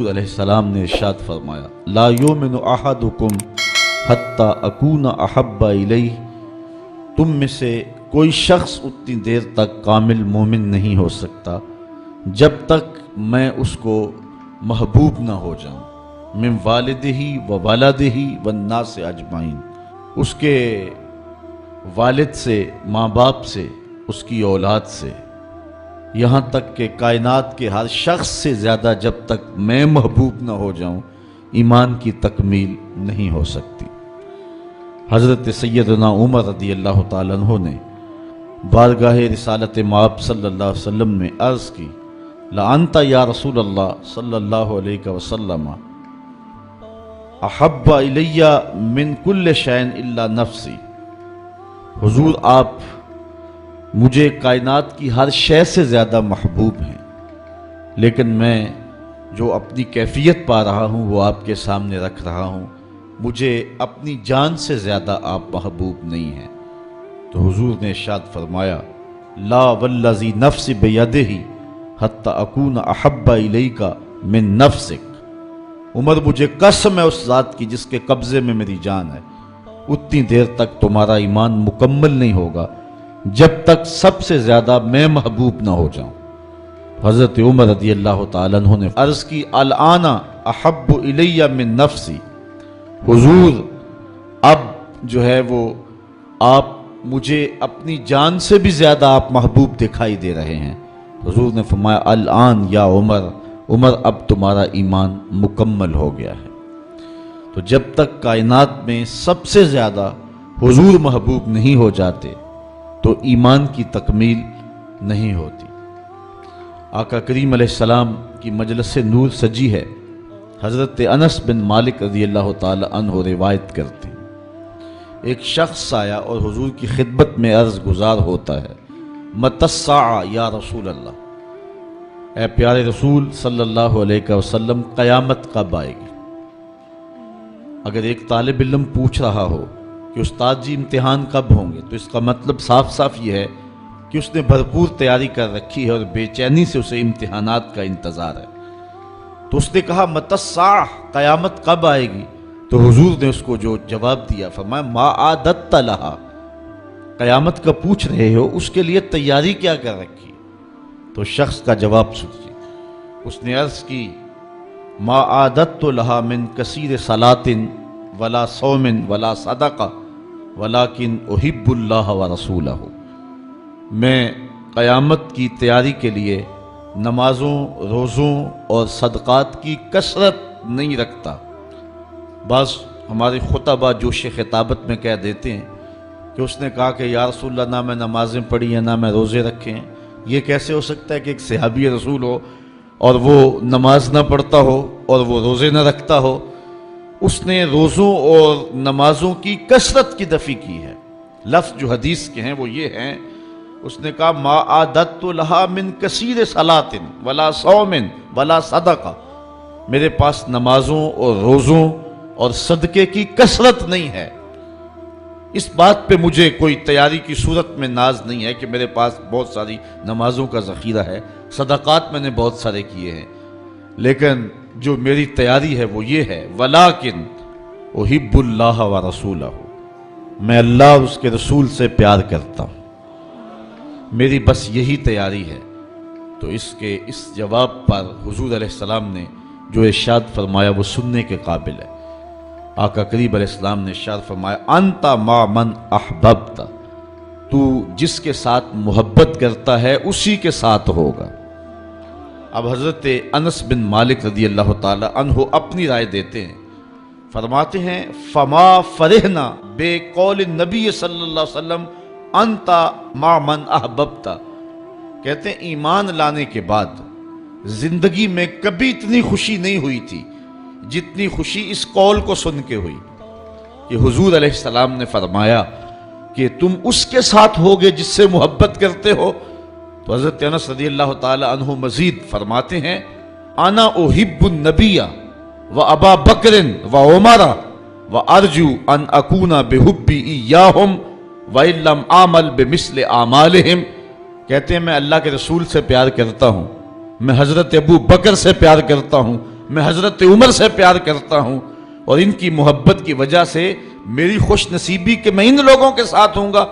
علیہ السلام نے ارشاد فرمایا لا یؤمن احدکم حتی اکون احب الیہ، تم میں سے کوئی شخص اتنی دیر تک کامل مومن نہیں ہو سکتا جب تک میں اس کو محبوب نہ ہو جاؤں، من والدہ و ولدہ والناس اجمعین، اس کے والد سے، ماں باپ سے، اس کی اولاد سے، یہاں تک کہ کائنات کے ہر شخص سے زیادہ جب تک میں محبوب نہ ہو جاؤں ایمان کی تکمیل نہیں ہو سکتی۔ حضرت سیدنا عمر رضی اللہ تعالیٰ عنہ نے بارگاہ رسالت مآب صلی اللہ علیہ وسلم میں عرض کی لَأَنْتَ یا رسول اللہ صلی اللہ علیہ وسلم احب الی من کل شیء الا نفسی، حضور آپ مجھے کائنات کی ہر شے سے زیادہ محبوب ہیں، لیکن میں جو اپنی کیفیت پا رہا ہوں وہ آپ کے سامنے رکھ رہا ہوں، مجھے اپنی جان سے زیادہ آپ محبوب نہیں ہیں۔ تو حضور نے ارشاد فرمایا لا والذی نفس بیدہ حتی اکون احب الیک من نفسک، عمر مجھے قسم ہے اس ذات کی جس کے قبضے میں میری جان ہے، اتنی دیر تک تمہارا ایمان مکمل نہیں ہوگا جب تک سب سے زیادہ میں محبوب نہ ہو جاؤں۔ حضرت عمر رضی اللہ تعالیٰ عنہ نے عرض کی الآن احب الی من نفسی، حضور اب جو ہے وہ آپ مجھے اپنی جان سے بھی زیادہ آپ محبوب دکھائی دے رہے ہیں۔ حضور نے فرمایا الآن یا عمر اب تمہارا ایمان مکمل ہو گیا ہے۔ تو جب تک کائنات میں سب سے زیادہ حضور محبوب نہیں ہو جاتے تو ایمان کی تکمیل نہیں ہوتی۔ آقا کریم علیہ السلام کی مجلس نور سجی ہے، حضرت انس بن مالک رضی اللہ تعالی عنہ روایت کرتے ہیں ایک شخص آیا اور حضور کی خدمت میں عرض گزار ہوتا ہے متی الساعہ یا رسول اللہ، اے پیارے رسول صلی اللہ علیہ وسلم قیامت کب آئے گی؟ اگر ایک طالب علم پوچھ رہا ہو کہ استاد جی امتحان کب ہوں گے تو اس کا مطلب صاف صاف یہ ہے کہ اس نے بھرپور تیاری کر رکھی ہے اور بے چینی سے اسے امتحانات کا انتظار ہے۔ تو اس نے کہا متی الساعہ، قیامت کب آئے گی؟ تو حضور نے اس کو جو جواب دیا فرمایا ما اعددت لہا، قیامت کا پوچھ رہے ہو اس کے لیے تیاری کیا کر رکھی؟ تو شخص کا جواب سنیے، اس نے عرض کی ما اعددت لہا من کثیر صلاۃ ولا صوم ولا صدقہ ولکن احب اللہ ورسولہ، میں قیامت کی تیاری کے لیے نمازوں، روزوں اور صدقات کی کثرت نہیں رکھتا۔ بعض ہمارے خطبہ جوش خطابت میں کہہ دیتے ہیں کہ اس نے کہا کہ یا رسول اللہ نہ میں نمازیں پڑھی ہیں نہ میں روزے رکھے ہیں، یہ کیسے ہو سکتا ہے کہ ایک صحابی رسول ہو اور وہ نماز نہ پڑھتا ہو اور وہ روزے نہ رکھتا ہو؟ اس نے روزوں اور نمازوں کی کثرت کی نفی کی ہے۔ لفظ جو حدیث کے ہیں وہ یہ ہیں، اس نے کہا ما اعددت لہا من کثیر صلاۃ ولا صوم ولا صدقہ، میرے پاس نمازوں اور روزوں اور صدقے کی کثرت نہیں ہے، اس بات پہ مجھے کوئی تیاری کی صورت میں ناز نہیں ہے کہ میرے پاس بہت ساری نمازوں کا ذخیرہ ہے، صدقات میں نے بہت سارے کیے ہیں، لیکن جو میری تیاری ہے وہ یہ ہے ولیکن احب اللہ ورسولہ، میں اللہ اور اس کے رسول سے پیار کرتا ہوں، میری بس یہی تیاری ہے۔ تو اس جواب پر حضور علیہ السلام نے جو ارشاد فرمایا وہ سننے کے قابل ہے۔ آقا کریم علیہ السلام نے ارشاد فرمایا انت مع من احببت، تو جس کے ساتھ محبت کرتا ہے اسی کے ساتھ ہوگا۔ اب حضرت انس بن مالک رضی اللہ تعالی عنہ اپنی رائے دیتے ہیں، فرماتے ہیں فما فرحنا بے قول نبی صلی اللہ علیہ وسلم انت مع من احببت، کہتے ہیں ایمان لانے کے بعد زندگی میں کبھی اتنی خوشی نہیں ہوئی تھی جتنی خوشی اس قول کو سن کے ہوئی کہ حضور علیہ السلام نے فرمایا کہ تم اس کے ساتھ ہوگے جس سے محبت کرتے ہو۔ تو حضرت انس رضی اللہ تعالی عنہ مزید فرماتے ہیں انا احب النبی و ابا بکر و عمر و ارجو ان اکون بحبی ایاہم وَإِن لَمْ أَعْمَلْ بِمِثْلِ أَعْمَالِهِمْ، کہتے ہیں میں اللہ کے رسول سے پیار کرتا ہوں، میں حضرت ابو بکر سے پیار کرتا ہوں، میں حضرت عمر سے پیار کرتا ہوں اور ان کی محبت کی وجہ سے میری خوش نصیبی کہ میں ان لوگوں کے ساتھ ہوں گا،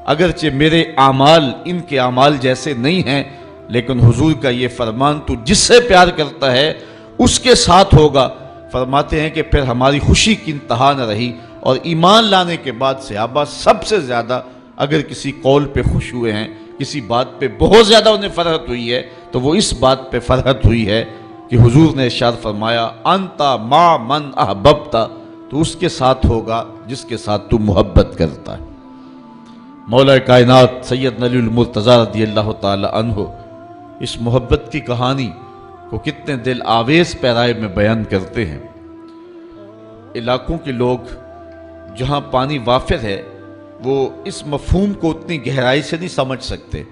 اگرچہ میرے اعمال ان کے اعمال جیسے نہیں ہیں، لیکن حضور کا یہ فرمان تو جس سے پیار کرتا ہے اس کے ساتھ ہوگا۔ فرماتے ہیں کہ پھر ہماری خوشی کی انتہا نہ رہی، اور ایمان لانے کے بعد صحابہ سب سے زیادہ اگر کسی قول پہ خوش ہوئے ہیں، کسی بات پہ بہت زیادہ انہیں فرحت ہوئی ہے، تو وہ اس بات پہ فرحت ہوئی ہے کہ حضور نے ارشاد فرمایا انتا ما من احببتا، تو اس کے ساتھ ہوگا جس کے ساتھ تو محبت کرتا ہے۔ مولا کائنات سیدنا علی المرتضیٰ رضی اللہ تعالی عنہ اس محبت کی کہانی کو کتنے دل آویز پیرائے میں بیان کرتے ہیں۔ علاقوں کے لوگ جہاں پانی وافر ہے وہ اس مفہوم کو اتنی گہرائی سے نہیں سمجھ سکتے،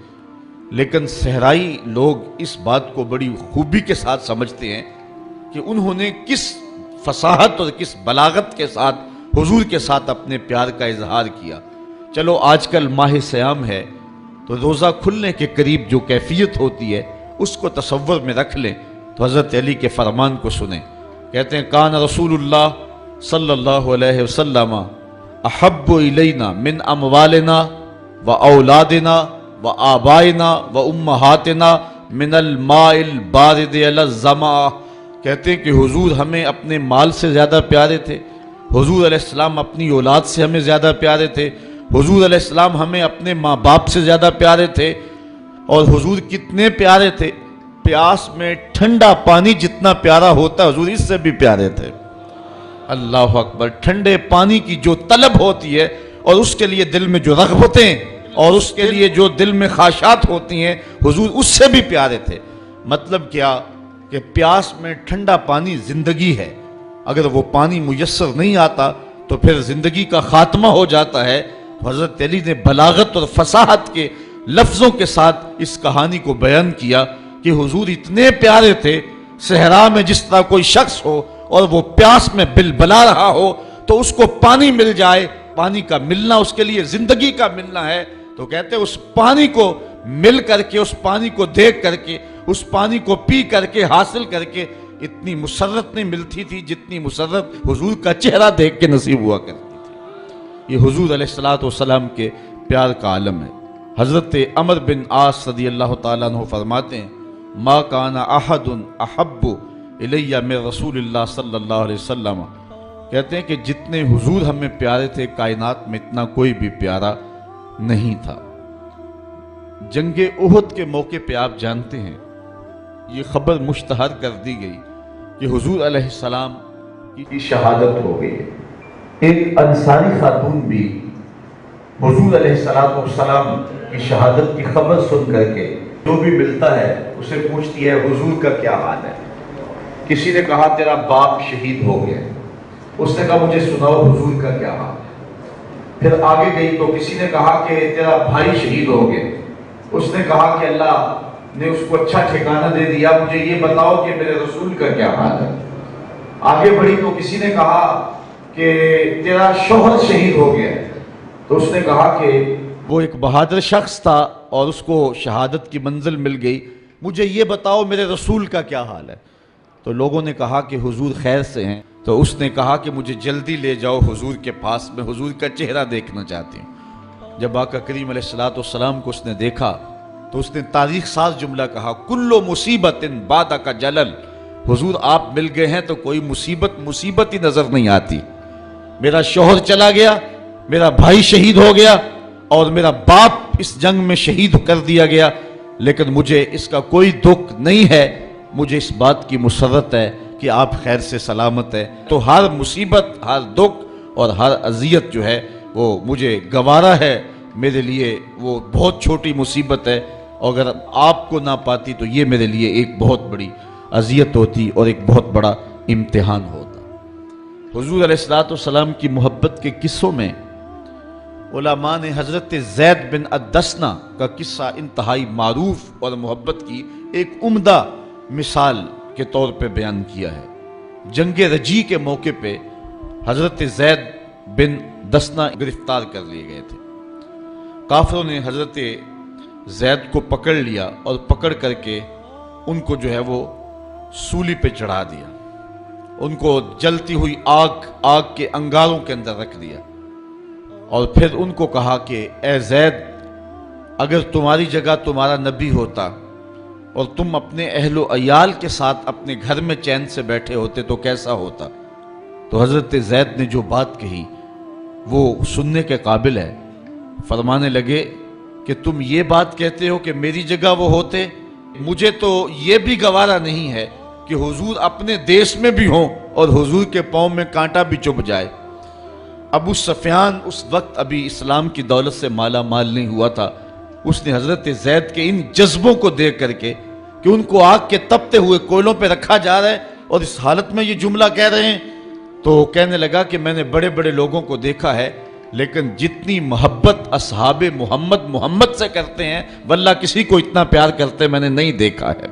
لیکن صحرائی لوگ اس بات کو بڑی خوبی کے ساتھ سمجھتے ہیں کہ انہوں نے کس فصاحت اور کس بلاغت کے ساتھ حضور کے ساتھ اپنے پیار کا اظہار کیا۔ چلو آج کل ماہ صیام ہے تو روزہ کھلنے کے قریب جو کیفیت ہوتی ہے اس کو تصور میں رکھ لیں تو حضرت علی کے فرمان کو سنیں۔ کہتے ہیں کان رسول اللہ صلی اللہ علیہ وسلم احب الینا من اموالنا و اولادنا و آبائنا و امہاتنا من الماء البارد علی الظما۔ کہتے ہیں کہ حضور ہمیں اپنے مال سے زیادہ پیارے تھے، حضور علیہ السلام اپنی اولاد سے ہمیں زیادہ پیارے تھے، حضور علیہ السلام ہمیں اپنے ماں باپ سے زیادہ پیارے تھے، اور حضور کتنے پیارے تھے، پیاس میں ٹھنڈا پانی جتنا پیارا ہوتا ہے حضور اس سے بھی پیارے تھے۔ اللہ اکبر، ٹھنڈے پانی کی جو طلب ہوتی ہے اور اس کے لیے دل میں جو رغبتیں اور اس کے لیے جو دل میں خواہشات ہوتی ہیں حضور اس سے بھی پیارے تھے۔ مطلب کیا کہ پیاس میں ٹھنڈا پانی زندگی ہے، اگر وہ پانی میسر نہیں آتا تو پھر زندگی کا خاتمہ ہو جاتا ہے۔ حضرت علی نے بلاغت اور فصاحت کے لفظوں کے ساتھ اس کہانی کو بیان کیا کہ حضور اتنے پیارے تھے، صحرا میں جس طرح کوئی شخص ہو اور وہ پیاس میں بلبلا رہا ہو تو اس کو پانی مل جائے، پانی کا ملنا اس کے لیے زندگی کا ملنا ہے، تو کہتے ہیں اس پانی کو مل کر کے، اس پانی کو دیکھ کر کے، اس پانی کو پی کر کے، حاصل کر کے اتنی مسرت نہیں ملتی تھی جتنی مسرت حضور کا چہرہ دیکھ کے نصیب ہوا کرتی تھی۔ یہ حضور علیہ السلام کے پیار کا عالم ہے۔ حضرت عمر بن عاص رضی اللہ تعالیٰ عنہ فرماتے ہیں ما کان احد احب الی من رسول اللہ صلی اللہ علیہ وسلم، کہتے ہیں کہ جتنے حضور ہمیں پیارے تھے کائنات میں اتنا کوئی بھی پیارا نہیں تھا۔ جنگ احد کے موقع پہ آپ جانتے ہیں یہ خبر مشتہر کر دی گئی کہ حضور علیہ السلام کی شہادت ہو گئی۔ ایک انصاری خاتون بھی حضور علیہ السلام کی شہادت کی خبر سن کر کے جو بھی ملتا ہے اسے پوچھتی ہے حضور کا کیا حال ہے۔ کسی نے کہا تیرا باپ شہید ہو گیا، اس نے کہا مجھے سناؤ حضور کا کیا حال ہے۔ پھر آگے گئی تو کسی نے کہا کہ تیرا بھائی شہید ہو گیا، اس نے کہا کہ اللہ نے اس کو اچھا ٹھکانہ دے دیا، مجھے یہ بتاؤ کہ میرے رسول کا کیا حال ہے۔ آگے بڑھی تو کسی نے کہا کہ تیرا شوہر شہید ہو گیا، تو اس نے کہا کہ وہ ایک بہادر شخص تھا اور اس کو شہادت کی منزل مل گئی، مجھے یہ بتاؤ میرے رسول کا کیا حال ہے۔ تو لوگوں نے کہا کہ حضور خیر سے ہیں، تو اس نے کہا کہ مجھے جلدی لے جاؤ حضور کے پاس، میں حضور کا چہرہ دیکھنا چاہتی ہوں۔ جب آقا کریم علیہ السلام کو اس نے دیکھا تو اس نے تاریخ ساز جملہ کہا کل مصیبت بعد کا جلل، حضور آپ مل گئے ہیں تو کوئی مصیبت ہی نظر نہیں آتی۔ میرا شوہر چلا گیا، میرا بھائی شہید ہو گیا اور میرا باپ اس جنگ میں شہید کر دیا گیا، لیکن مجھے اس کا کوئی دکھ نہیں ہے، مجھے اس بات کی مسرت ہے کہ آپ خیر سے سلامت ہے۔ تو ہر مصیبت، ہر دکھ اور ہر اذیت جو ہے وہ مجھے گوارا ہے، میرے لیے وہ بہت چھوٹی مصیبت ہے، اور اگر آپ کو نہ پاتی تو یہ میرے لیے ایک بہت بڑی اذیت ہوتی اور ایک بہت بڑا امتحان ہوتا۔ حضور علیہ السلام کی محبت کے قصوں میں علماء نے حضرت زید بن الدسنہ کا قصہ انتہائی معروف اور محبت کی ایک عمدہ مثال کے طور پہ بیان کیا ہے۔ جنگ رجی کے موقع پہ حضرت زید بن دسنہ گرفتار کر لیے گئے تھے۔ کافروں نے حضرت زید کو پکڑ لیا اور پکڑ کر کے ان کو جو ہے وہ سولی پہ چڑھا دیا۔ ان کو جلتی ہوئی آگ کے انگاروں کے اندر رکھ دیا، اور پھر ان کو کہا کہ اے زید، اگر تمہاری جگہ تمہارا نبی ہوتا اور تم اپنے اہل و عیال کے ساتھ اپنے گھر میں چین سے بیٹھے ہوتے تو کیسا ہوتا؟ تو حضرت زید نے جو بات کہی وہ سننے کے قابل ہے۔ فرمانے لگے کہ تم یہ بات کہتے ہو کہ میری جگہ وہ ہوتے، مجھے تو یہ بھی گوارا نہیں ہے کہ حضور اپنے دیش میں بھی ہوں اور حضور کے پاؤں میں کانٹا بھی چبھ جائے۔ ابو سفیان اس وقت ابھی اسلام کی دولت سے مالا مال نہیں ہوا تھا، اس نے حضرت زید کے ان جذبوں کو دیکھ کر کے کہ ان کو آگ کے تپتے ہوئے کوئلوں پہ رکھا جا رہا ہے اور اس حالت میں یہ جملہ کہہ رہے ہیں، تو کہنے لگا کہ میں نے بڑے بڑے لوگوں کو دیکھا ہے، لیکن جتنی محبت اصحاب محمد سے کرتے ہیں واللہ کسی کو اتنا پیار کرتے میں نے نہیں دیکھا ہے۔